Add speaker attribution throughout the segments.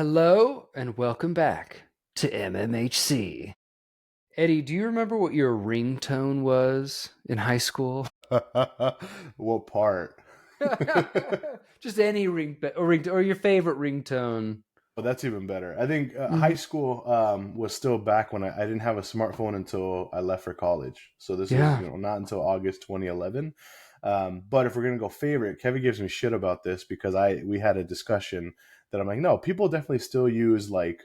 Speaker 1: Hello and welcome back to MMHC. Eddie, do you remember what your ringtone was in high school?
Speaker 2: What part?
Speaker 1: Just any or your favorite ringtone.
Speaker 2: Well, that's even better. I think high
Speaker 1: Mhm.
Speaker 2: school was still back when I didn't have a smartphone until I left for college. So this was,
Speaker 1: Yeah.
Speaker 2: not until August 2011. But if we're gonna go favorite, Kevin gives me shit about this because we had a discussion that I'm like, no, people definitely still use like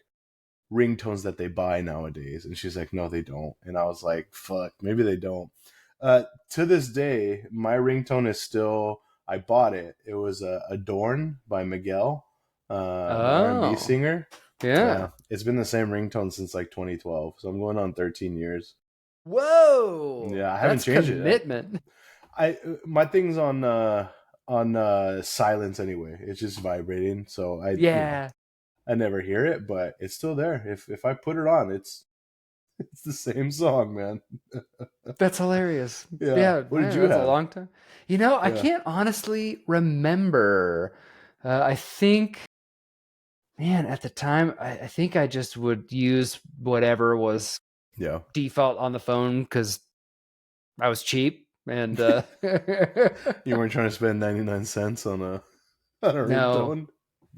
Speaker 2: ringtones that they buy nowadays, and she's like, no, they don't. And I was like, fuck, maybe they don't. To this day, my ringtone is still. I bought it. It was "Adorn" by Miguel, the R&B
Speaker 1: Oh,
Speaker 2: singer.
Speaker 1: yeah.
Speaker 2: Yeah, it's been the same ringtone since like 2012, so I'm going on 13 years.
Speaker 1: Whoa,
Speaker 2: Yeah, I haven't
Speaker 1: that's
Speaker 2: changed it.
Speaker 1: commitment.
Speaker 2: I my thing's on silence anyway. It's just vibrating, so
Speaker 1: Yeah,
Speaker 2: I never hear it, but it's still there. If I put it on, it's the same song, man.
Speaker 1: that's hilarious.
Speaker 2: Yeah.
Speaker 1: Yeah,
Speaker 2: What did
Speaker 1: man,
Speaker 2: you
Speaker 1: that's a
Speaker 2: have?
Speaker 1: long time. I
Speaker 2: Yeah.
Speaker 1: can't honestly remember. I think Man, at the time, I think I just would use whatever was
Speaker 2: Yeah.
Speaker 1: default on the phone because I was cheap. And
Speaker 2: You weren't trying to spend 99 cents on a
Speaker 1: no,
Speaker 2: ringtone?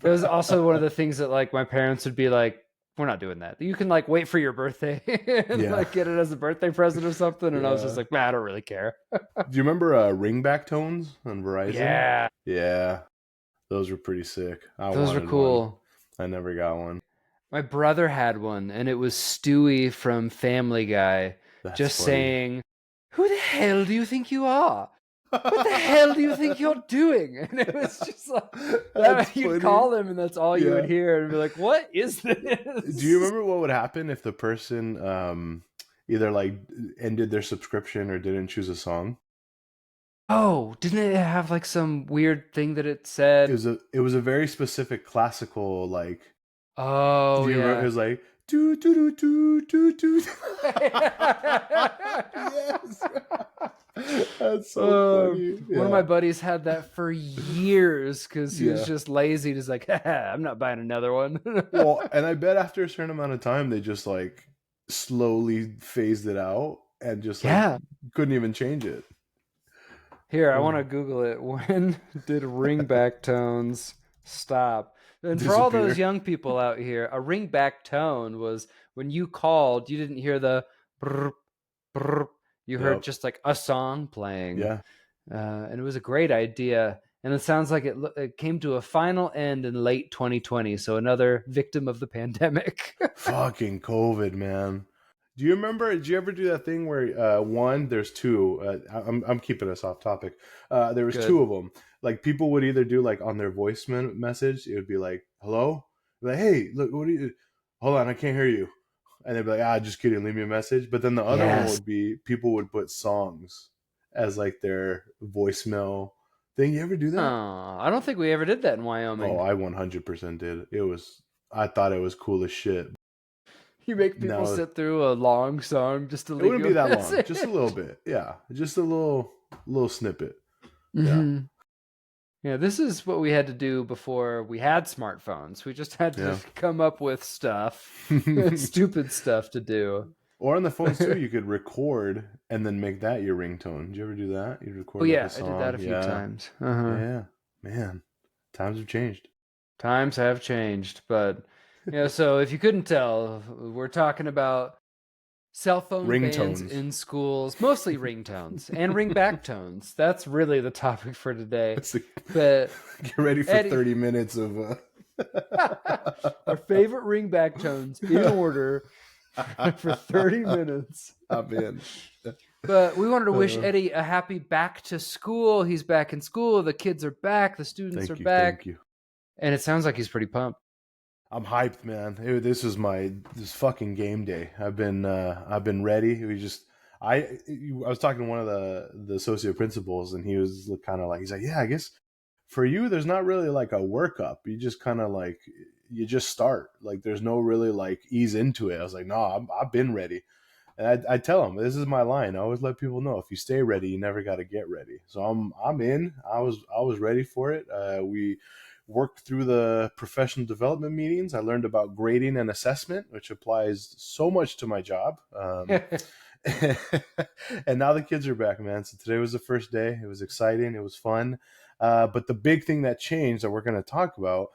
Speaker 1: it was also one of the things that like my parents would be like, "We're not doing that. You can like wait for your birthday and
Speaker 2: Yeah.
Speaker 1: like get it as a birthday present or something." And I was just
Speaker 2: Yeah.
Speaker 1: like, "Man, I don't really care."
Speaker 2: Do you remember ringback tones on Verizon?
Speaker 1: Yeah,
Speaker 2: Yeah. Those were pretty sick. I
Speaker 1: those are
Speaker 2: wanted one.
Speaker 1: cool.
Speaker 2: I never got one.
Speaker 1: My brother had one, and it was Stewie from Family Guy
Speaker 2: That's
Speaker 1: just
Speaker 2: funny.
Speaker 1: saying, "Who the hell do you think you are? What the hell do you think you're doing?" And it was just like
Speaker 2: That's
Speaker 1: that. You'd
Speaker 2: funny.
Speaker 1: call him, and that's all you would
Speaker 2: Yeah.
Speaker 1: hear, and be like, "What is
Speaker 2: Do you
Speaker 1: this?"
Speaker 2: remember what would happen if the person either like ended their subscription or didn't choose a song?
Speaker 1: Oh, didn't it have like some weird thing that it
Speaker 2: It
Speaker 1: said?
Speaker 2: was a very specific classical like. Do
Speaker 1: Oh
Speaker 2: you remember? It
Speaker 1: yeah.
Speaker 2: was like do do do do do do. Yes, that's so funny.
Speaker 1: One of my
Speaker 2: Yeah,
Speaker 1: buddies had that for years because he was
Speaker 2: yeah.
Speaker 1: just lazy. He's like, "I'm not buying another one."
Speaker 2: Well, and I bet after a certain amount of time, they just like slowly phased it out and just like
Speaker 1: Yeah.
Speaker 2: couldn't even change it.
Speaker 1: Here, I want to
Speaker 2: Oh,
Speaker 1: Google it. When did ringback tones stop? And for all those
Speaker 2: disappear.
Speaker 1: young people out here, a ringback tone was when you called, you didn't hear the brr, brr, you heard
Speaker 2: Yep.
Speaker 1: just like a song playing.
Speaker 2: Yeah.
Speaker 1: And it was a great idea. And it sounds like it came to a final end in late 2020. So another victim of the pandemic.
Speaker 2: Fucking COVID, man. Do you remember? Did you ever do that thing where one? There's two. I'm keeping us off topic. There was two
Speaker 1: Good.
Speaker 2: of them. Like people would either do like on their voice message, it would be like, "Hello," like, "Hey, look, what are you? Hold on, I can't hear you." And they'd be like, "Ah, just kidding, leave me a message." But then the other one
Speaker 1: Yes.
Speaker 2: would be people would put songs as like their voicemail thing. You ever do that?
Speaker 1: Oh, I don't think we ever did that in
Speaker 2: Oh,
Speaker 1: Wyoming.
Speaker 2: I 100% did. It was. I thought it was cool as shit.
Speaker 1: You make people
Speaker 2: Now
Speaker 1: sit through a long song just to
Speaker 2: it
Speaker 1: leave
Speaker 2: wouldn't
Speaker 1: you
Speaker 2: be
Speaker 1: a
Speaker 2: that long, just a little
Speaker 1: message.
Speaker 2: bit. Yeah, just a little snippet. Yeah,
Speaker 1: Hmm. Yeah, this is what we had to do before we had smartphones. We just had to
Speaker 2: yeah.
Speaker 1: come up with stuff, stupid stuff to do.
Speaker 2: Or on the phones too, you could record and then make that your ringtone. Did you ever do that? You
Speaker 1: Oh
Speaker 2: record like a
Speaker 1: yeah, I did that
Speaker 2: song.
Speaker 1: a few
Speaker 2: Yeah,
Speaker 1: times.
Speaker 2: yeah. Man, times have changed.
Speaker 1: Times have changed, but so if you couldn't tell, we're talking about cell phone bans
Speaker 2: Ringtones.
Speaker 1: in schools, mostly ringtones and ringback tones. That's really the topic for today.
Speaker 2: That's the,
Speaker 1: But
Speaker 2: get ready for
Speaker 1: Eddie,
Speaker 2: 30 minutes of.
Speaker 1: our favorite ringback tones in order for 30 minutes.
Speaker 2: I'm in.
Speaker 1: But we wanted to wish
Speaker 2: Uh,
Speaker 1: Eddie a happy back to school. He's back in school. The kids are back. The students are
Speaker 2: thank you, thank
Speaker 1: back.
Speaker 2: you.
Speaker 1: And it sounds like he's pretty pumped.
Speaker 2: I'm hyped, man. This is this fucking game day. I've been ready. I was talking to one of the associate principals, and he was kind of like, he's like, yeah, I guess for you, there's not really like a workup. You just kind of like you just start. Like there's no really like ease into it. I was like, no, I've been ready. And I tell them this is my line. I always let people know if you stay ready, you never got to get ready. So I'm in. I was ready for it. worked through the professional development meetings. I learned about grading and assessment, which applies so much to my job. And now the kids are back, man. So today was the first day. It was exciting. It was fun. But the big thing that changed that we're going to talk about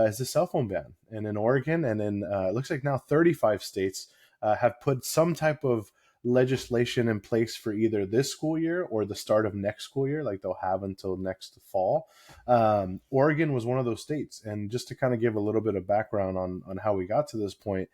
Speaker 2: is the cell phone ban. And in Oregon and in it looks like now 35 states have put some type of legislation in place for either this school year or the start of next school year. Like they'll have until next fall. Oregon was one of those states. And just to kind of give a little bit of background on how we got to this point,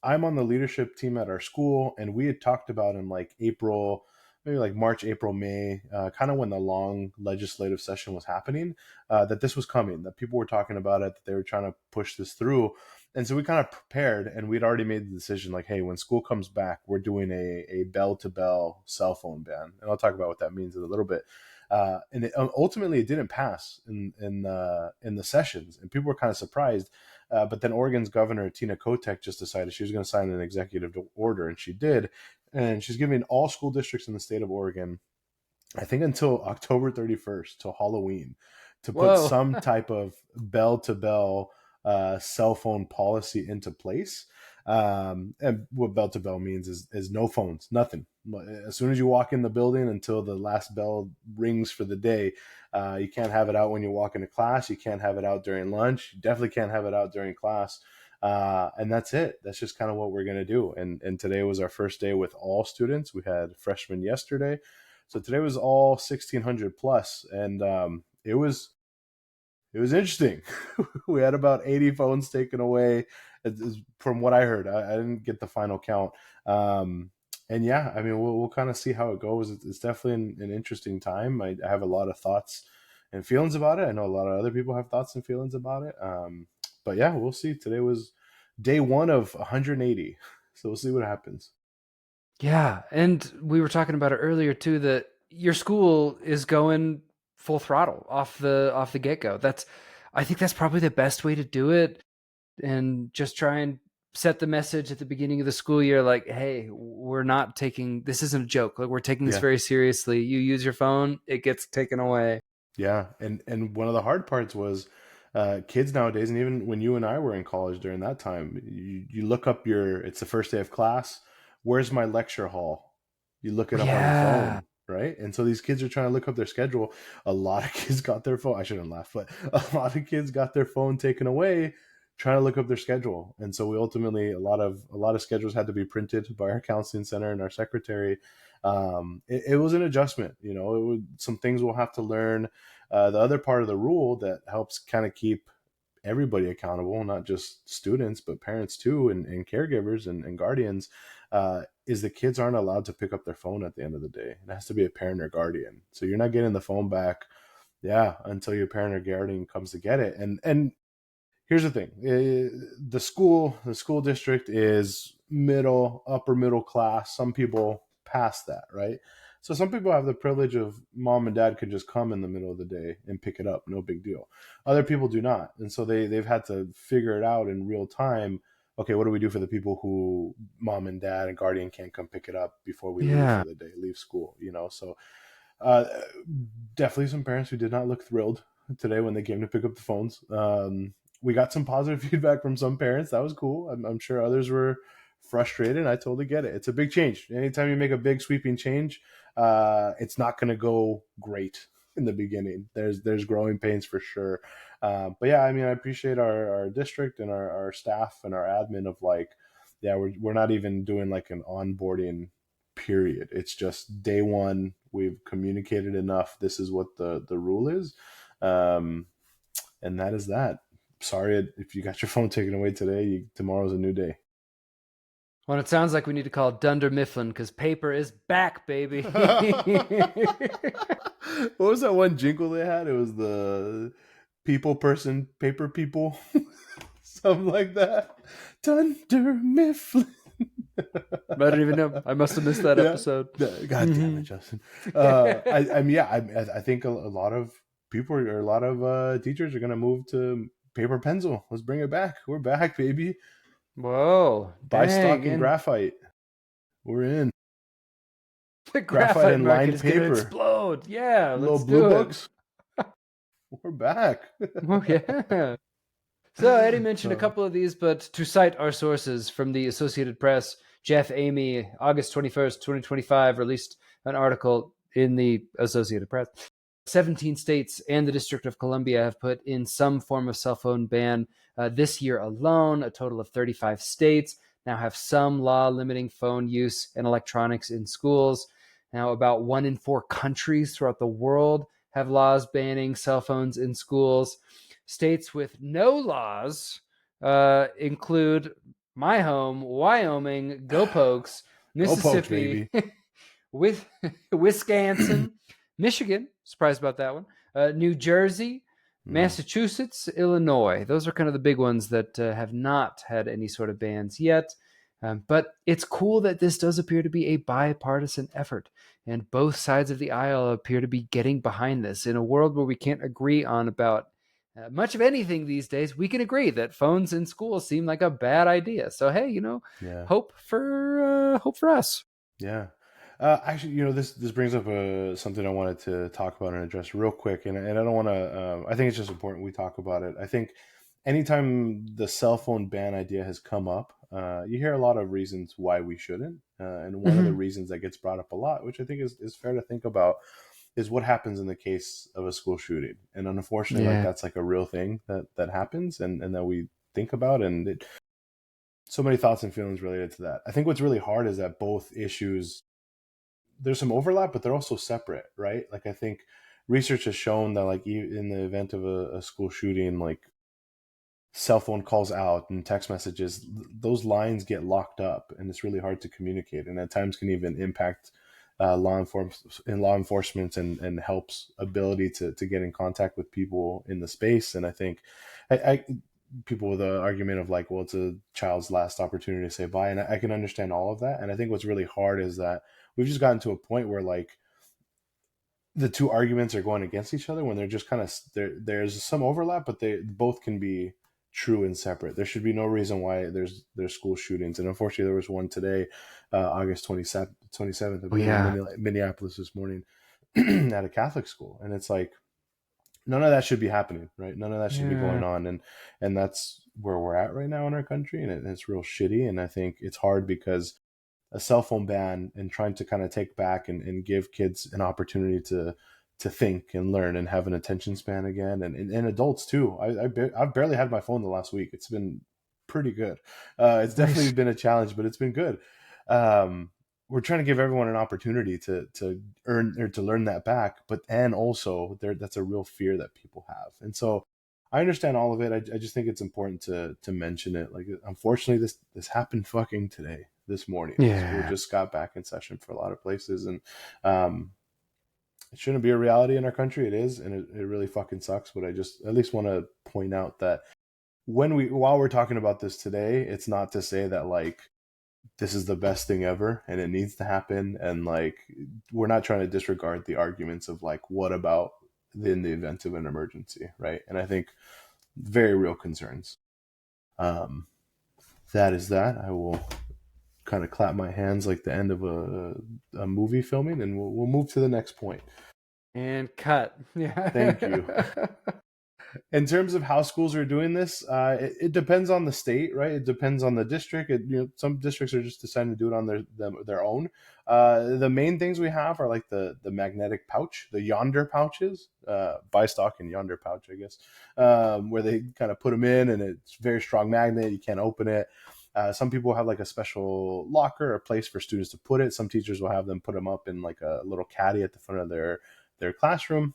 Speaker 2: I'm on the leadership team at our school, and we had talked about in like April, maybe like March, April, May, kind of when the long legislative session was happening, that this was coming, that people were talking about it, that they were trying to push this through. And so we kind of prepared, and we'd already made the decision like, hey, when school comes back, we're doing a bell-to-bell cell phone ban. And I'll talk about what that means in a little bit. And ultimately, it didn't pass in the sessions, and people were kind of surprised. But then Oregon's governor, Tina Kotek, just decided she was going to sign an executive order, and she did. And she's giving all school districts in the state of Oregon, I think until October 31st, till Halloween, to put
Speaker 1: Whoa.
Speaker 2: some type of bell-to-bell cell phone policy into place. And what bell-to-bell means is no phones, nothing. As soon as you walk in the building until the last bell rings for the day, you can't have it out when you walk into class. You can't have it out during lunch. You definitely can't have it out during class. And that's it. That's just kind of what we're going to do. And today was our first day with all students. We had freshmen yesterday. So today was all 1,600 plus. And it was interesting. We had about 80 phones taken away, from what I heard. I didn't get the final count. And yeah, I mean, we'll kind of see how it goes. It's definitely an interesting time. I have a lot of thoughts and feelings about it. I know a lot of other people have thoughts and feelings about it. But yeah, we'll see. Today was day one of 180. So we'll see what happens.
Speaker 1: Yeah, and we were talking about it earlier too, that your school is going full throttle off the get-go. I think that's probably the best way to do it, and just try and set the message at the beginning of the school year like, hey, we're not taking this isn't a joke. Like, we're taking this
Speaker 2: Yeah.
Speaker 1: very seriously. You use your phone, it gets taken away.
Speaker 2: Yeah. And one of the hard parts was kids nowadays, and even when you and I were in college during that time, you look up it's the first day of class. Where's my lecture hall? You look it up on your
Speaker 1: Yeah.
Speaker 2: phone, right? And so these kids are trying to look up their schedule. A lot of kids got their phone. I shouldn't laugh, but a lot of kids got their phone taken away trying to look up their schedule. And so we ultimately, a lot of schedules had to be printed by our counseling center and our secretary. It was an adjustment, some things we'll have to learn. The other part of the rule that helps kind of keep everybody accountable, not just students, but parents too, and caregivers and guardians, is the kids aren't allowed to pick up their phone at the end of the day. It has to be a parent or guardian. So you're not getting the phone back, until your parent or guardian comes to get it. And here's the thing: the school district is upper middle class. Some people past that, right? So some people have the privilege of mom and dad could just come in the middle of the day and pick it up, no big deal. Other people do not, and so they've had to figure it out in real time. Okay, what do we do for the people who mom and dad and guardian can't come pick it up before we leave
Speaker 1: Yeah.
Speaker 2: for the day, leave school? So uh, definitely some parents who did not look thrilled today when they came to pick up the phones. We got some positive feedback from some parents. That was cool. I'm sure others were frustrated. I totally get it. It's a big change. Anytime you make a big sweeping change, it's not going to go great in the beginning. There's growing pains for sure. But yeah, I mean, I appreciate our district and our staff and our admin of like, yeah, we're not even doing like an onboarding period. It's just day one. We've communicated enough. This is what the rule is. Um, and that is that. Sorry if you got your phone taken away today. Tomorrow's a new day.
Speaker 1: Well, it sounds like we need to call Dunder Mifflin because paper is back, baby.
Speaker 2: What was that one jingle they had? It was the people person, paper people, something like that. Dunder Mifflin.
Speaker 1: I don't even know. I must have missed that
Speaker 2: Yeah.
Speaker 1: episode.
Speaker 2: God damn it, Justin. I think a lot of people or a lot of teachers are gonna move to paper pencil. Let's bring it back. We're back, baby.
Speaker 1: Whoa,
Speaker 2: Buy stock
Speaker 1: dang.
Speaker 2: in
Speaker 1: And
Speaker 2: graphite. We're in.
Speaker 1: the
Speaker 2: Graphite
Speaker 1: graphite
Speaker 2: and
Speaker 1: market
Speaker 2: lined
Speaker 1: is going to
Speaker 2: paper.
Speaker 1: explode. Yeah,
Speaker 2: Little
Speaker 1: let's
Speaker 2: blue
Speaker 1: do it.
Speaker 2: books. We're back.
Speaker 1: Oh yeah. So Eddie mentioned a
Speaker 2: Uh,
Speaker 1: couple of these, but to cite our sources from the Associated Press, Jeff Amy, August 21st, 2025, released an article in the Associated Press. 17 states and the District of Columbia have put in some form of cell phone ban this year alone. A total of 35 states now have some law limiting phone use and electronics in schools. Now, about 1 in 4 countries throughout the world have laws banning cell phones in schools. States with no laws include my home, Wyoming, Go Pokes,
Speaker 2: Go Pokes,
Speaker 1: Mississippi,
Speaker 2: baby.
Speaker 1: with Wisconsin, Michigan, surprised about that one, New Jersey,
Speaker 2: Mm,
Speaker 1: Massachusetts, Illinois. Those are kind of the big ones that have not had any sort of bans yet. But it's cool that this does appear to be a bipartisan effort, and both sides of the aisle appear to be getting behind this. In a world where we can't agree on about much of anything these days, we can agree that phones in school seem like a bad idea. So hey,
Speaker 2: yeah.
Speaker 1: hope for us.
Speaker 2: Yeah. Actually, this brings up something I wanted to talk about and address real quick, and I don't want to. I think it's just important we talk about it. I think anytime the cell phone ban idea has come up, you hear a lot of reasons why we shouldn't, and one of the
Speaker 1: Mm-hmm.
Speaker 2: reasons that gets brought up a lot, which I think is fair to think about, is what happens in the case of a school shooting. And unfortunately, like
Speaker 1: Yeah.
Speaker 2: that's like a real thing that happens, and that we think about, and so many thoughts and feelings related to that. I think what's really hard is that both issues, there's some overlap, but they're also separate, right? Like I think research has shown that like in the event of a school shooting, like cell phone calls out and text messages, those lines get locked up, and it's really hard to communicate, and at times can even impact law enforcement and helps ability to get in contact with people in the space. And I think I people with the argument of like, well, it's a child's last opportunity to say bye, and I can understand all of that. And I think what's really hard is that we've just gotten to a point where like the two arguments are going against each other when they're just kind of there's some overlap, but they both can be true and separate. There should be no reason why there's school shootings, and unfortunately there was one today, August 27th, I
Speaker 1: Oh
Speaker 2: believe, in
Speaker 1: yeah.
Speaker 2: Minneapolis this morning at a Catholic school. And it's like none of that should be happening, right? None of that should be going
Speaker 1: Yeah.
Speaker 2: on, and that's where we're at right now in our country, and it's real shitty. And I think it's hard because a cell phone ban and trying to kind of take back and give kids an opportunity to think and learn and have an attention span again, and adults too. I've barely had my phone the last week. It's been pretty good. It's definitely
Speaker 1: Nice.
Speaker 2: been a challenge, but it's been good. Um, we're trying to give everyone an opportunity to earn or to learn that back, but and also that's a real fear that people have. And so I understand all of it. I just think it's important to mention it. Like, unfortunately, this happened fucking today, this morning. School
Speaker 1: Yeah.
Speaker 2: just got back in session for a lot of places, and um, it shouldn't be a reality in our country. It is, and it really fucking sucks. But I just at least want to point out that while we're talking about this today, it's not to say that like this is the best thing ever and it needs to happen, and like we're not trying to disregard the arguments of like what about in the event of an emergency, right? And I think very real concerns. Um, that is that. I will kind of clap my hands like the end of a movie filming, and we'll move to the next point.
Speaker 1: And cut.
Speaker 2: Thank you.
Speaker 1: Yeah.
Speaker 2: In terms of how schools are doing this, it depends on the state, right? It depends on the district. Some districts are just deciding to do it on their own. The main things we have are like the magnetic pouch, the Yonder pouches, buy stock in Yonder pouch, I guess, where they kind of put them in, and it's very strong magnet. You can't open it. Some people have like a special locker, a place for students to put it. Some teachers will have them put them up in like a little caddy at the front of their classroom.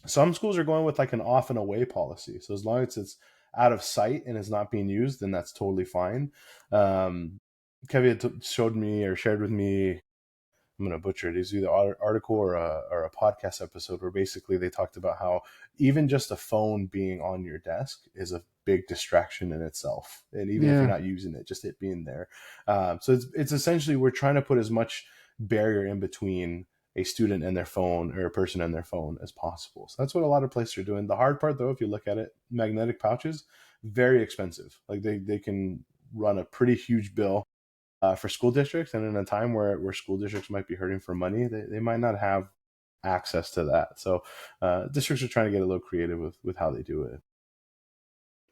Speaker 2: Some schools are going with like an off and away policy. So as long as it's out of sight and is not being used, then that's totally fine. Um, Kevin showed me or shared with me, I'm going to butcher it. It's either an article or a podcast episode where basically they talked about how even just a phone being on your desk is a big distraction in itself. And even if you're
Speaker 1: Yeah.
Speaker 2: not using it, just it being there. So it's essentially we're trying to put as much barrier in between a student and their phone or a person and their phone as possible. So that's what a lot of places are doing. The hard part, though, if you look at it, magnetic pouches, very expensive. Like they can run a pretty huge bill for school districts, and in a time where school districts might be hurting for money, they might not have access to that. So districts are trying to get a little creative with how they do it.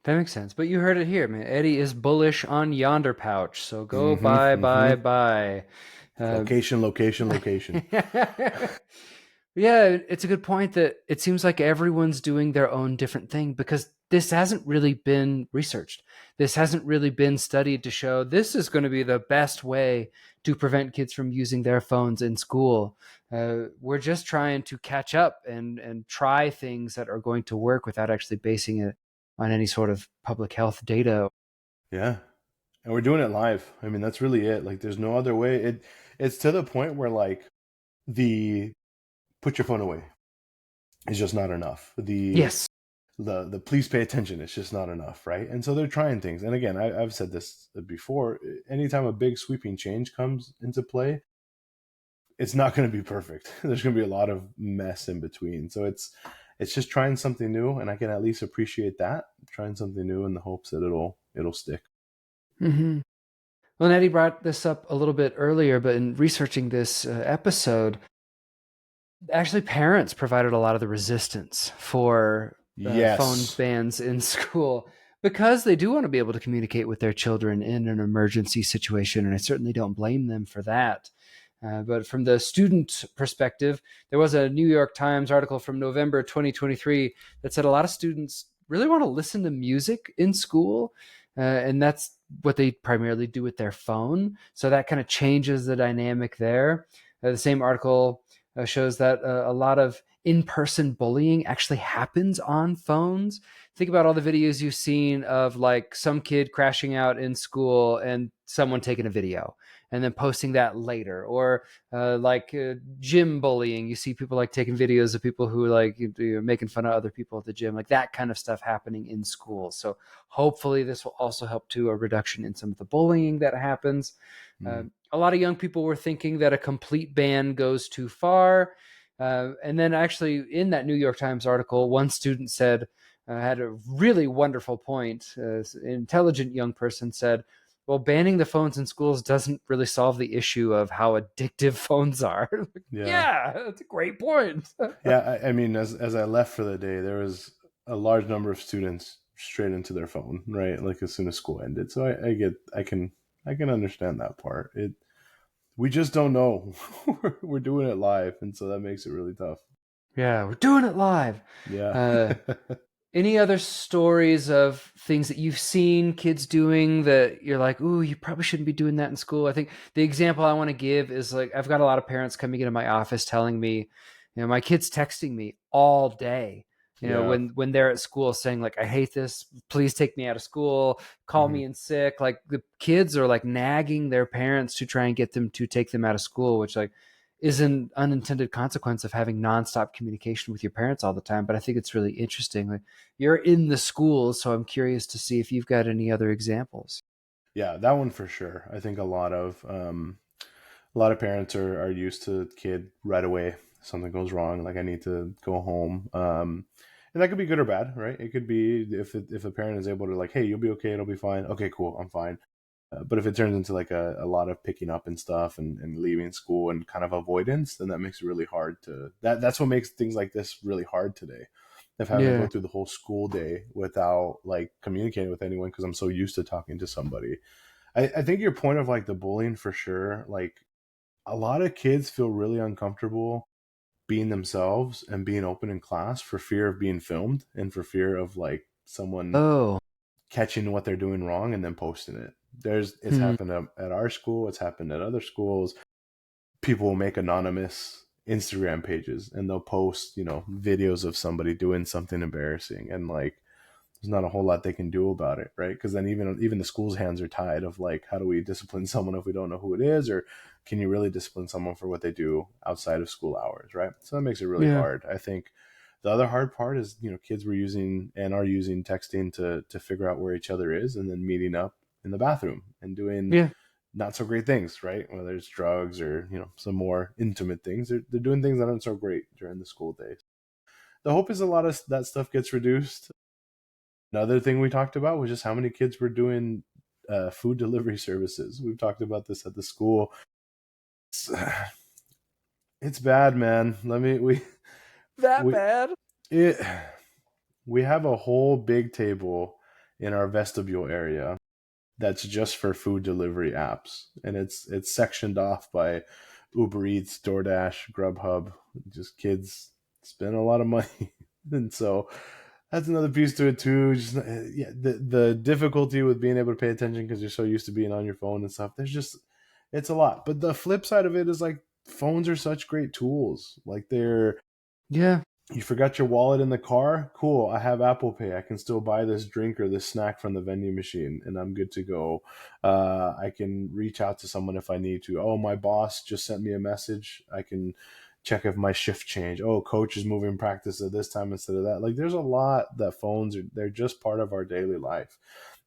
Speaker 1: That makes sense. But you heard it here, man. Eddie is bullish on Yonder Pouch, so go
Speaker 2: Mm-hmm,
Speaker 1: buy,
Speaker 2: mm-hmm.
Speaker 1: buy, buy. Uh,
Speaker 2: Location, location, location.
Speaker 1: Yeah, it's a good point that it seems like everyone's doing their own different thing because this hasn't really been researched. This hasn't really been studied to show this is going to be the best way to prevent kids from using their phones in school. We're just trying to catch up and try things that are going to work without actually basing it on any sort of public health data.
Speaker 2: Yeah. And we're doing it live. I mean, that's really it. Like, there's no other way. It's to the point where like the put your phone away is just not enough.
Speaker 1: Yes.
Speaker 2: The please pay attention, it's just not enough, right? And so they're trying things. And again, I've said this before. Anytime a big sweeping change comes into play, it's not going to be perfect. There's going to be a lot of mess in between. So it's just trying something new, and I can at least appreciate that, trying something new in the hopes that it'll stick.
Speaker 1: Mm-hmm. Well, Eddie brought this up a little bit earlier, but in researching this episode, actually parents provided a lot of the resistance for phone
Speaker 2: Yes.
Speaker 1: bans in school because they do want to be able to communicate with their children in an emergency situation, and I certainly don't blame them for that. But from the student perspective, there was a New York Times article from November 2023 that said a lot of students really want to listen to music in school, and that's what they primarily do with their phone. So that kind of changes the dynamic there. The same article shows that a lot of in-person bullying actually happens on phones. Think about all the videos you've seen of like some kid crashing out in school and someone taking a video and then posting that later, or gym bullying. You see people like taking videos of people who like making fun of other people at the gym, like that kind of stuff happening in school. So hopefully this will also help to a reduction in some of the bullying that happens.
Speaker 2: Mm.
Speaker 1: A lot of young people were thinking that a complete ban goes too far. And then, actually, in that New York Times article, one student said, had a really wonderful point. An intelligent young person said, well, banning the phones in schools doesn't really solve the issue of how addictive phones are.
Speaker 2: Yeah.
Speaker 1: Yeah, that's a great point.
Speaker 2: Yeah. I mean, as I left for the day, there was a large number of students straight into their phone, right? Like as soon as school ended. So I can understand that part. We just don't know. We're doing it live, and so that makes it really tough.
Speaker 1: Yeah, we're doing it live.
Speaker 2: Yeah.
Speaker 1: Uh, Any other stories of things that you've seen kids doing that you're like, ooh, you probably shouldn't be doing that in school? I think the example I want to give is like, I've got a lot of parents coming into my office telling me, my kid's texting me all day,
Speaker 2: Yeah.
Speaker 1: when they're at school saying like, I hate this, please take me out of school, call
Speaker 2: Hmm.
Speaker 1: me in sick. Like the kids are like nagging their parents to try and get them to take them out of school, which like is an unintended consequence of having nonstop communication with your parents all the time. But I think it's really interesting. Like, you're in the schools, so I'm curious to see if you've got any other examples.
Speaker 2: Yeah, that one for sure. I think a lot of parents are used to the kid right away. Something goes wrong, like I need to go home. And that could be good or bad, right? It could be if a parent is able to like, hey, you'll be okay, it'll be fine. Okay, cool, I'm fine. But if it turns into like a lot of picking up and stuff and leaving school and kind of avoidance, then that makes it really hard to that's what makes things like this really hard today. Of having to go
Speaker 1: Yeah.
Speaker 2: through the whole school day without like communicating with anyone because I'm so used to talking to somebody. I think your point of like the bullying for sure, like a lot of kids feel really uncomfortable being themselves and being open in class for fear of being filmed and for fear of like someone
Speaker 1: Oh.
Speaker 2: catching what they're doing wrong and then posting it. It's
Speaker 1: Hmm.
Speaker 2: happened at our school, it's happened at other schools. People will make anonymous Instagram pages and they'll post, videos of somebody doing something embarrassing, and like there's not a whole lot they can do about it, right? Because then even the school's hands are tied of like, how do we discipline someone if we don't know who it is, or can you really discipline someone for what they do outside of school hours, right? So that makes it really
Speaker 1: Yeah.
Speaker 2: hard. I think the other hard part is kids were using and are using texting to figure out where each other is and then meeting up in the bathroom and doing
Speaker 1: Yeah.
Speaker 2: not so great things, right? Whether it's drugs or some more intimate things, they're doing things that aren't so great during the school days. The hope is a lot of that stuff gets reduced. Another thing we talked about was just how many kids were doing food delivery services. We've talked about this at the school. It's bad, man.
Speaker 1: That
Speaker 2: We
Speaker 1: bad?
Speaker 2: it we have a whole big table in our vestibule area that's just for food delivery apps, and it's sectioned off by Uber Eats, DoorDash, Grubhub. Just kids spend a lot of money, and so that's another piece to it too. Just yeah, the difficulty with being able to pay attention because you're so used to being on your phone and stuff. There's just it's a lot. But the flip side of it is like phones are such great tools. Like they're
Speaker 1: Yeah.
Speaker 2: you forgot your wallet in the car? Cool. I have Apple Pay. I can still buy this drink or this snack from the vending machine and I'm good to go. I can reach out to someone if I need to. Oh, my boss just sent me a message. I can check if my shift changed. Oh, coach is moving practice at this time instead of that. Like there's a lot that phones are, they're just part of our daily life.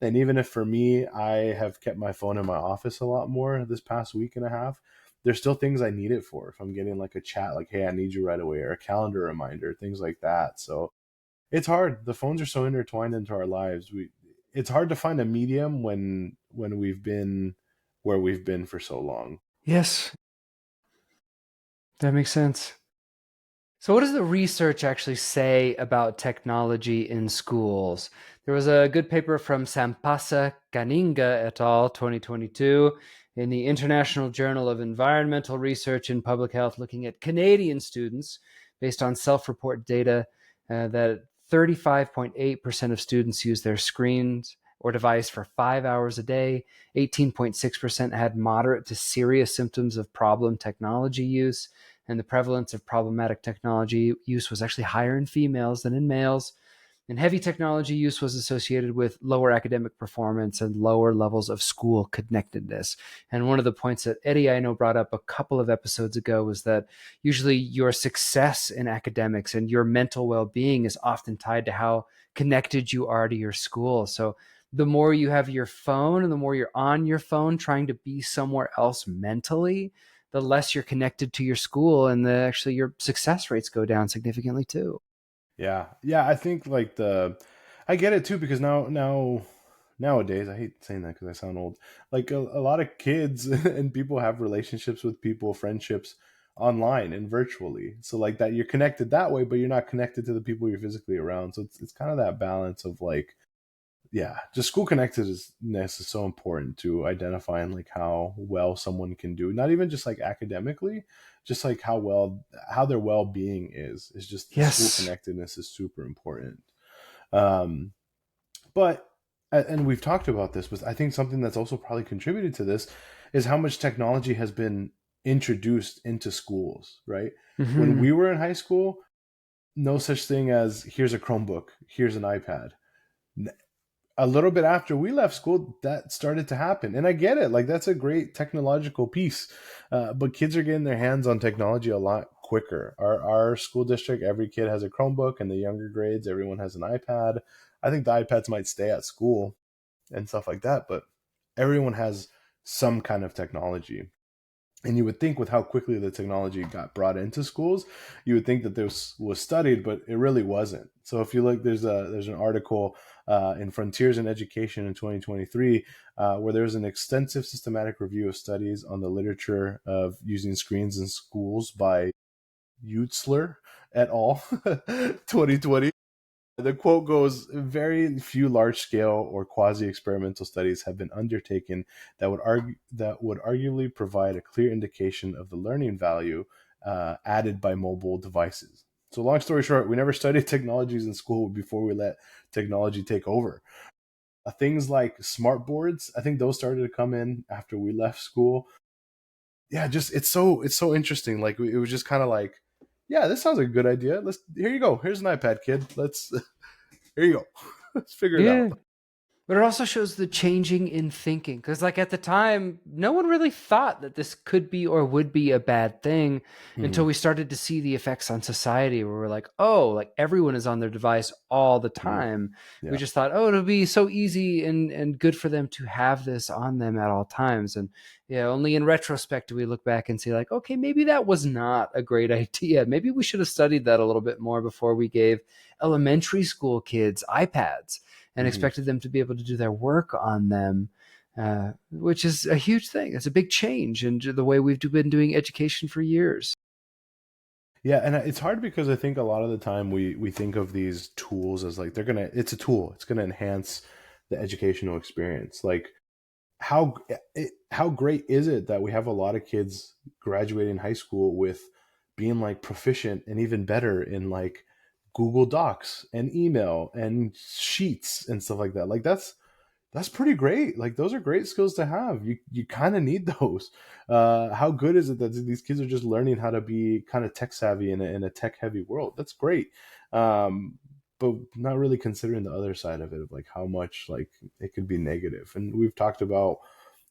Speaker 2: And even if for me, I have kept my phone in my office a lot more this past week and a half, there's still things I need it for. If I'm getting like a chat, like, hey, I need you right away, or a calendar reminder, things like that. So it's hard. The phones are so intertwined into our lives. It's hard to find a medium when we've been where we've been for so long.
Speaker 1: Yes, that makes sense. So, what does the research actually say about technology in schools? There was a good paper from Sampasa Kaninga et al. 2022 in the International Journal of Environmental Research in Public Health looking at Canadian students based on self report data that 35.8% of students use their screens or device for 5 hours a day. 18.6% had moderate to serious symptoms of problem technology use, and the prevalence of problematic technology use was actually higher in females than in males. And heavy technology use was associated with lower academic performance and lower levels of school connectedness. And one of the points that Eddie, I know, brought up a couple of episodes ago was that usually your success in academics and your mental well-being is often tied to how connected you are to your school. So the more you have your phone and the more you're on your phone trying to be somewhere else mentally, the less you're connected to your school, and actually your success rates go down significantly too.
Speaker 2: Yeah, yeah. I think like I get it too because nowadays I hate saying that because I sound old. Like a lot of kids and people have relationships with people, friendships online and virtually. So like that you're connected that way, but you're not connected to the people you're physically around. So it's kind of that balance of like yeah, just school connectedness is so important to identifying like how well someone can do. Not even just like academically, just like how their well being is just the school
Speaker 1: Yes.
Speaker 2: connectedness is super important. Um, but and we've talked about this, but I think something that's also probably contributed to this is how much technology has been introduced into schools. Right when
Speaker 1: Mm-hmm.
Speaker 2: we were in high school, no such thing as here's a Chromebook, here's an iPad. A little bit after we left school, that started to happen. And I get it. Like, that's a great technological piece. But kids are getting their hands on technology a lot quicker. Our school district, every kid has a Chromebook, and the younger grades, everyone has an iPad. I think the iPads might stay at school and stuff like that, but everyone has some kind of technology. And you would think with how quickly the technology got brought into schools, you would think that this was studied, but it really wasn't. So if you look, there's an article in Frontiers in Education in 2023 where there's an extensive systematic review of studies on the literature of using screens in schools by Utzler et al. 2020. The quote goes, very few large scale or quasi experimental studies have been undertaken that would arguably provide a clear indication of the learning value added by mobile devices. So long story short, we never studied technologies in school before we let technology take over. Things like smart boards, I think those started to come in after we left school. Yeah, just it's so interesting. Like it was just kind of like, yeah, this sounds like a good idea. Let's here you go. Here's an iPad, kid. Let's here you go. Let's figure it out.
Speaker 1: Yeah. But it also shows the changing in thinking. Because, like, at the time, no one really thought that this could be or would be a bad thing until
Speaker 2: Hmm.
Speaker 1: we started to see the effects on society, where we're like, oh, like everyone is on their device all the
Speaker 2: Hmm.
Speaker 1: time. We
Speaker 2: Yeah.
Speaker 1: just thought, oh, it'll be so easy and good for them to have this on them at all times. And yeah, only in retrospect do we look back and say, like, okay, maybe that was not a great idea. Maybe we should have studied that a little bit more before we gave elementary school kids iPads and
Speaker 2: Hmm.
Speaker 1: expected them to be able to do their work on them, which is a huge thing. It's a big change in the way we've been doing education for years.
Speaker 2: Yeah, and it's hard because I think a lot of the time we think of these tools as like it's a tool. It's gonna enhance the educational experience. Like how how great is it that we have a lot of kids graduating high school with being like proficient and even better in like Google Docs and email and sheets and stuff like that. Like that's pretty great. Like those are great skills to have. You kind of need those. How good is it that these kids are just learning how to be kind of tech savvy in a tech heavy world? That's great. Um, but not really considering the other side of it, of like how much like it could be negative. And we've talked about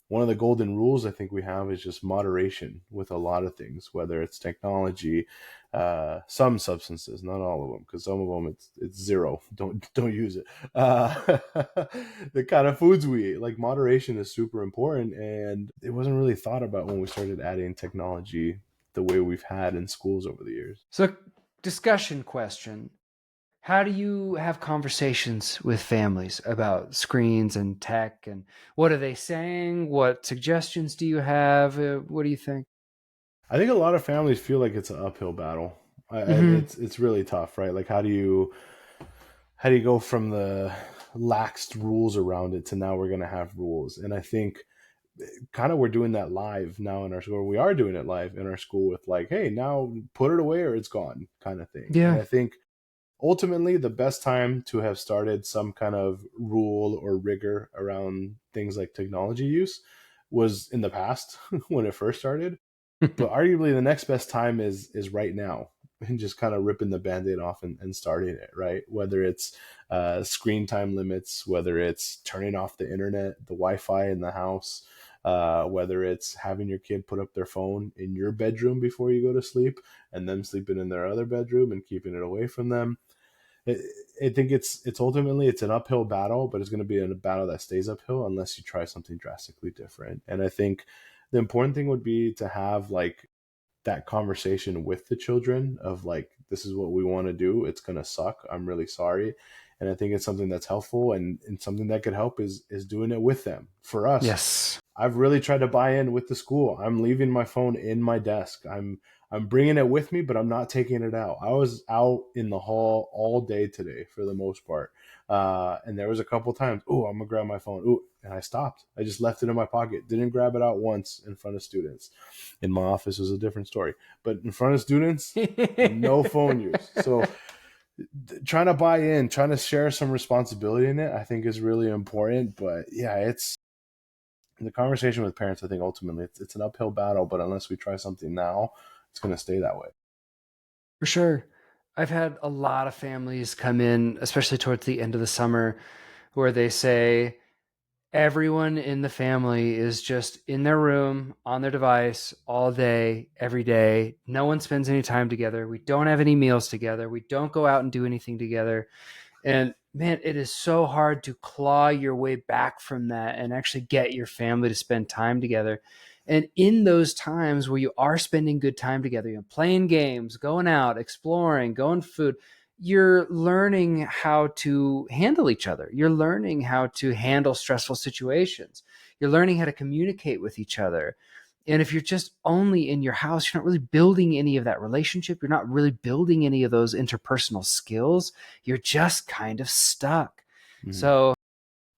Speaker 2: one of the golden rules I think we have is just moderation with a lot of things, whether it's technology, some substances, not all of them, because some of them it's zero. Don't use it. The kind of foods we eat, like moderation is super important, and it wasn't really thought about when we started adding technology the way we've had in schools over the years.
Speaker 1: So, discussion question. How do you have conversations with families about screens and tech, and what are they saying? What suggestions do you have? What do you think?
Speaker 2: I think a lot of families feel like it's an uphill battle.
Speaker 1: Hmm.
Speaker 2: It's really tough, right? Like how do you go from the laxed rules around it to now we're going to have rules? And I think kind of we're doing that live now in our school. We are doing it live in our school with like, hey, now put it away or it's gone kind of thing. And
Speaker 1: Yeah.
Speaker 2: I think ultimately the best time to have started some kind of rule or rigor around things like technology use was in the past when it first started, but arguably the next best time is right now, and just kind of ripping the band-aid off and starting it, right? Whether it's screen time limits, whether it's turning off the internet, the wi-fi in the house, whether it's having your kid put up their phone in your bedroom before you go to sleep and them sleeping in their other bedroom and keeping it away from them. I I think it's ultimately it's an uphill battle, but it's going to be a battle that stays uphill unless you try something drastically different. And I think the important thing would be to have like that conversation with the children of like, this is what we want to do. It's going to suck. I'm really sorry. And I think it's something that's helpful, and something that could help is doing it with them. For us,
Speaker 1: Yes.
Speaker 2: I've really tried to buy in with the school. I'm leaving my phone in my desk. I'm bringing it with me, but I'm not taking it out. I was out in the hall all day today for the most part, and there was a couple times, oh, I'm gonna grab my phone, oh, and I stopped. I just left it in my pocket. Didn't grab it out once in front of students. In my office was a different story, but in front of students, no phone use. So trying to buy in, trying to share some responsibility in it, I think is really important. But yeah, it's the conversation with parents. I think ultimately it's an uphill battle, but unless we try something now, it's going to stay that way.
Speaker 1: For sure. I've had a lot of families come in, especially towards the end of the summer, where they say, everyone in the family is just in their room on their device all day, every day. No one spends any time together. We don't have any meals together. We don't go out and do anything together. And man, it is so hard to claw your way back from that and actually get your family to spend time together. And in those times where you are spending good time together, playing games, going out, exploring, going food, you're learning how to handle each other. You're learning how to handle stressful situations. You're learning how to communicate with each other. And if you're just only in your house, you're not really building any of that relationship. You're not really building any of those interpersonal skills. You're just kind of stuck.
Speaker 2: Mm-hmm.
Speaker 1: So,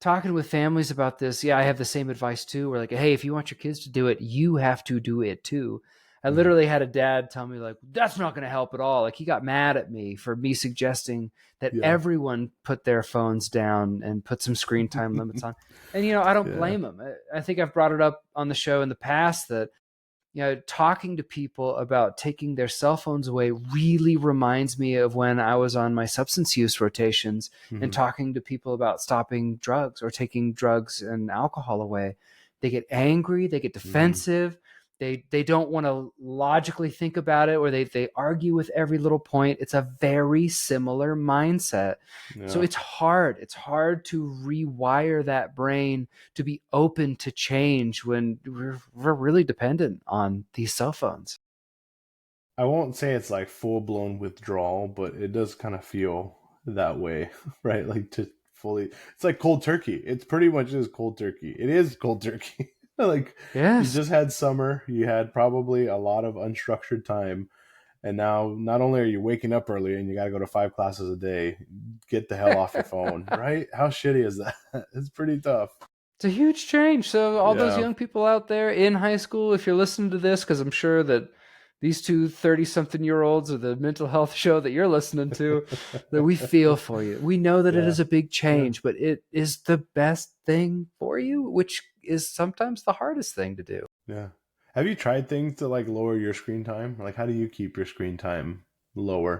Speaker 1: talking with families about this, yeah, I have the same advice too. We're like, hey, if you want your kids to do it, you have to do it too. I
Speaker 2: Mm-hmm.
Speaker 1: literally had a dad tell me, like, that's not going to help at all. Like, he got mad at me for me suggesting that
Speaker 2: Yeah.
Speaker 1: everyone put their phones down and put some screen time limits on. And, I don't
Speaker 2: Yeah.
Speaker 1: blame him. I think I've brought it up on the show in the past that talking to people about taking their cell phones away really reminds me of when I was on my substance use rotations and
Speaker 2: Mm-hmm.
Speaker 1: talking to people about stopping drugs or taking drugs and alcohol away. They get angry, they get
Speaker 2: Mm-hmm.
Speaker 1: defensive, they don't want to logically think about it, or they argue with every little point. It's a very similar mindset. So
Speaker 2: Yeah.
Speaker 1: it's hard to rewire that brain to be open to change when we're really dependent on these cell phones.
Speaker 2: I won't say it's like full blown withdrawal, but it does kind of feel that way, right? Like to fully, it's like cold turkey. It's pretty much just cold turkey. It is cold turkey. Like you
Speaker 1: Yes.
Speaker 2: just had summer, you had probably a lot of unstructured time, And now, not only are you waking up early and you got to go to 5 classes a day, get the hell off your phone, right? How shitty is that? It's pretty tough.
Speaker 1: It's a huge change. So all those
Speaker 2: Yeah.
Speaker 1: young people out there in high school, if you're listening to this, because I'm sure that these two 30-something-year-olds are the mental health show that you're listening to, that we feel for you. We know that it
Speaker 2: Yeah.
Speaker 1: is a big
Speaker 2: Yeah.
Speaker 1: change, but it is the best thing for you, which is sometimes the hardest thing to do.
Speaker 2: Yeah. Have you tried things to like lower your screen time? Like, how do you keep your screen time lower?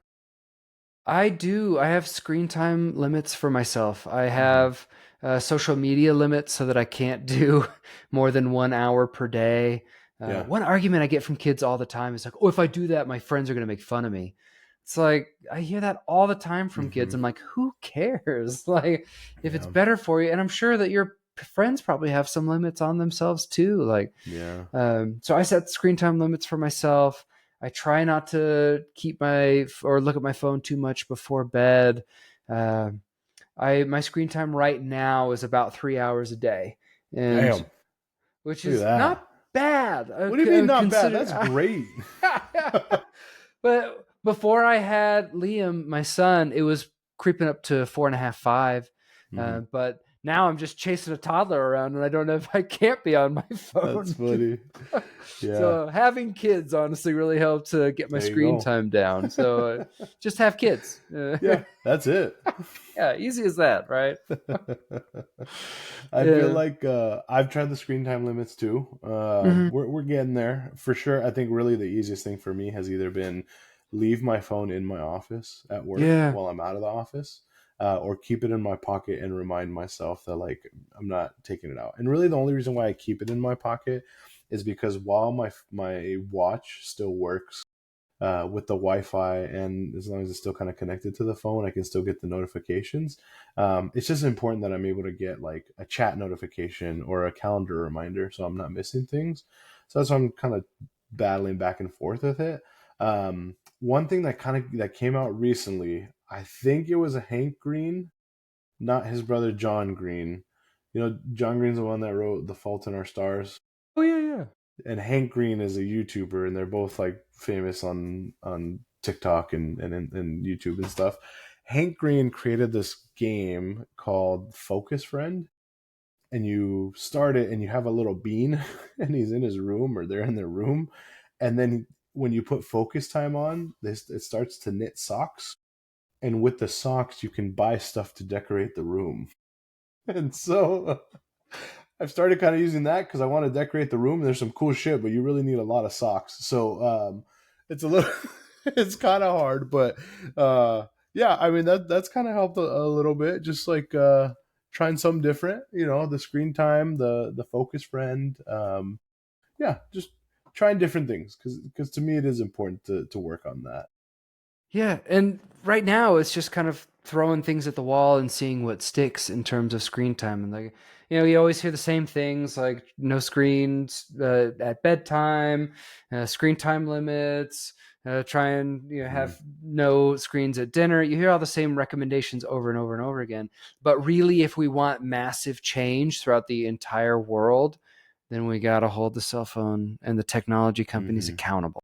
Speaker 1: I do. I have screen time limits for myself. I
Speaker 2: Hmm.
Speaker 1: have social media limits so that I can't do more than 1 hour per day.
Speaker 2: Yeah.
Speaker 1: One argument I get from kids all the time is like, oh, if I do that, my friends are going to make fun of me. It's like, I hear that all the time from kids.
Speaker 2: Hmm.
Speaker 1: I'm like, who cares? Like, if it's
Speaker 2: Yeah.
Speaker 1: better for you, and I'm sure that your friends probably have some limits on themselves too. Like,
Speaker 2: Yeah.
Speaker 1: so I set screen time limits for myself. I try not to keep my or look at my phone too much before bed. Uh, I my screen time right now is about 3 hours a day, and
Speaker 2: Damn.
Speaker 1: which
Speaker 2: Look at
Speaker 1: is
Speaker 2: that.
Speaker 1: not bad.
Speaker 2: What do you mean not bad? That's
Speaker 1: Consider,
Speaker 2: great.
Speaker 1: but before I had Liam, my son, it was creeping up to 4.5, 5.
Speaker 2: Hmm.
Speaker 1: But now I'm just chasing a toddler around, and I don't know if I can't be on my
Speaker 2: That's
Speaker 1: phone.
Speaker 2: funny. Yeah.
Speaker 1: So having kids honestly really helped to get my
Speaker 2: There you
Speaker 1: screen
Speaker 2: go.
Speaker 1: time down. So just have kids.
Speaker 2: Yeah. That's it.
Speaker 1: Yeah, easy as that, right?
Speaker 2: I feel
Speaker 1: Yeah.
Speaker 2: like I've tried the screen time limits too.
Speaker 1: Hmm.
Speaker 2: We're getting there for sure. I think really the easiest thing for me has either been leave my phone in my office at work
Speaker 1: Yeah.
Speaker 2: while I'm out of the office, or keep it in my pocket and remind myself that like I'm not taking it out. And really, the only reason why I keep it in my pocket is because while my watch still works with the Wi-Fi, and as long as it's still kind of connected to the phone, I can still get the notifications. It's just important that I'm able to get like a chat notification or a calendar reminder, so I'm not missing things. So that's why I'm kind of battling back and forth with it. One thing that came out recently, I think it was a Hank Green, not his brother John Green. You know, John Green's the one that wrote The Fault in Our Stars,
Speaker 1: Oh yeah, yeah.
Speaker 2: and Hank Green is a YouTuber, and they're both like famous on TikTok and YouTube and stuff. Hank Green created this game called Focus Friend, and you start it, and you have a little bean, and he's in his room or they're in their room, and then when you put focus time on, this it starts to knit socks, and with the socks you can buy stuff to decorate the room. And so I've started kind of using that because I want to decorate the room. There's some cool shit, but you really need a lot of socks. So it's a little, it's kind of hard, but yeah, I mean that's kind of helped a little bit. Just like trying something different, you know, the screen time, the focus friend. Yeah, just trying different things because to me it is important to work on that.
Speaker 1: Yeah, and right now it's just kind of throwing things at the wall and seeing what sticks in terms of screen time. And like, you always hear the same things like no screens at bedtime, screen time limits. Try and
Speaker 2: Hmm.
Speaker 1: have no screens at dinner. You hear all the same recommendations over and over and over again. But really, if we want massive change throughout the entire world, then we got to hold the cell phone and the technology companies
Speaker 2: Hmm.
Speaker 1: accountable,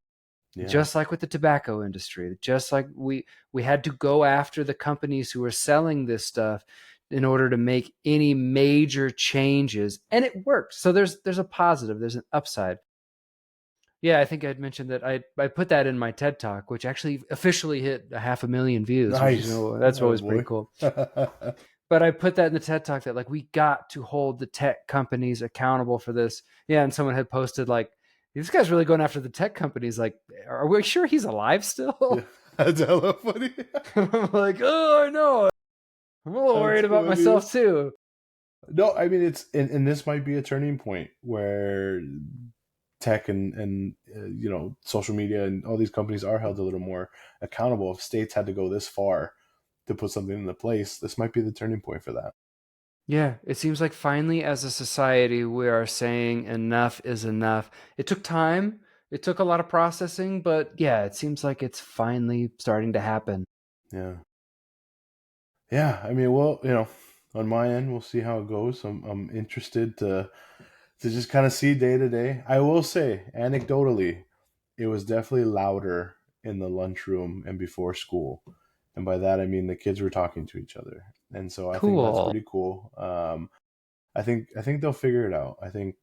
Speaker 2: Yeah.
Speaker 1: just like with the tobacco industry, just like we had to go after the companies who were selling this stuff in order to make any major changes, and it worked. So there's a positive, there's an upside. Yeah, I think I'd mentioned that I put that in my TED talk, which actually officially hit 500,000 views, which is
Speaker 2: Nice.
Speaker 1: that's
Speaker 2: Oh
Speaker 1: always pretty
Speaker 2: boy.
Speaker 1: cool. But I put that in the TED talk that like we got to hold the tech companies accountable for this. Yeah, and someone had posted like, this guy's really going after the tech companies. Like, are we sure he's alive
Speaker 2: Yeah,
Speaker 1: still?
Speaker 2: that's hella funny.
Speaker 1: I'm like, oh, I know. I'm a little
Speaker 2: That's
Speaker 1: worried about
Speaker 2: funny.
Speaker 1: myself too.
Speaker 2: No, I mean it's and this might be a turning point where tech and you know social media and all these companies are held a little more accountable. If states had to go this far to put something into place, this might be the turning point for that.
Speaker 1: Yeah, it seems like finally, as a society, we are saying enough is enough. It took time, it took a lot of processing, but yeah, it seems like it's finally starting to happen.
Speaker 2: Yeah, yeah. I mean, well, you know, on my end, we'll see how it goes. I'm interested to just kind of see day to day. I will say, anecdotally, it was definitely louder in the lunchroom and before school. And by that, I mean the kids were talking to each other. And so I think that's
Speaker 1: Cool.
Speaker 2: pretty cool. I think they'll figure it out. I think,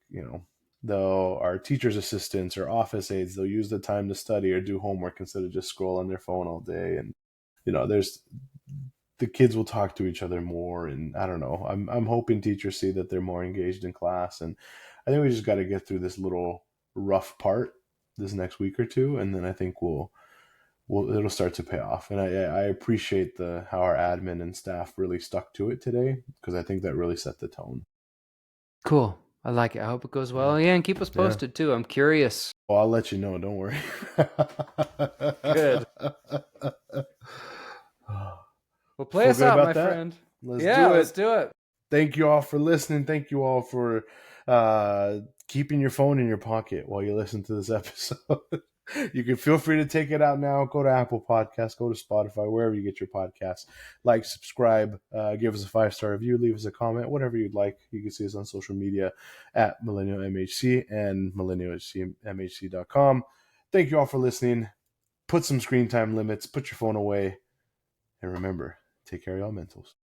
Speaker 2: they'll our teachers' assistants or office aides, they'll use the time to study or do homework instead of just scroll on their phone all day. And there's the kids will talk to each other more. And I don't know. I'm hoping teachers see that they're more engaged in class. And I think we just got to get through this little rough part this next week or two, and then I think it'll start to pay off. And I appreciate how our admin and staff really stuck to it today, because I think that really set the tone.
Speaker 1: Cool. I like it. I hope it goes
Speaker 2: Yeah.
Speaker 1: well. Yeah, and keep us
Speaker 2: Yeah.
Speaker 1: posted too. I'm curious.
Speaker 2: Well, I'll let you know. Don't worry.
Speaker 1: Good. Well, play
Speaker 2: Feel
Speaker 1: us
Speaker 2: good
Speaker 1: out,
Speaker 2: about
Speaker 1: my
Speaker 2: that?
Speaker 1: friend.
Speaker 2: Let's
Speaker 1: Yeah,
Speaker 2: do
Speaker 1: let's
Speaker 2: it.
Speaker 1: do it.
Speaker 2: Thank you all for listening. Thank you all for keeping your phone in your pocket while you listen to this episode. You can feel free to take it out now. Go to Apple Podcasts, go to Spotify, wherever you get your podcasts. Like, subscribe, give us a 5-star review, leave us a comment, whatever you'd like. You can see us on social media at Millennial MHC and millennialmhc.com. Thank you all for listening. Put some screen time limits, put your phone away, and remember, take care of y'all mentals.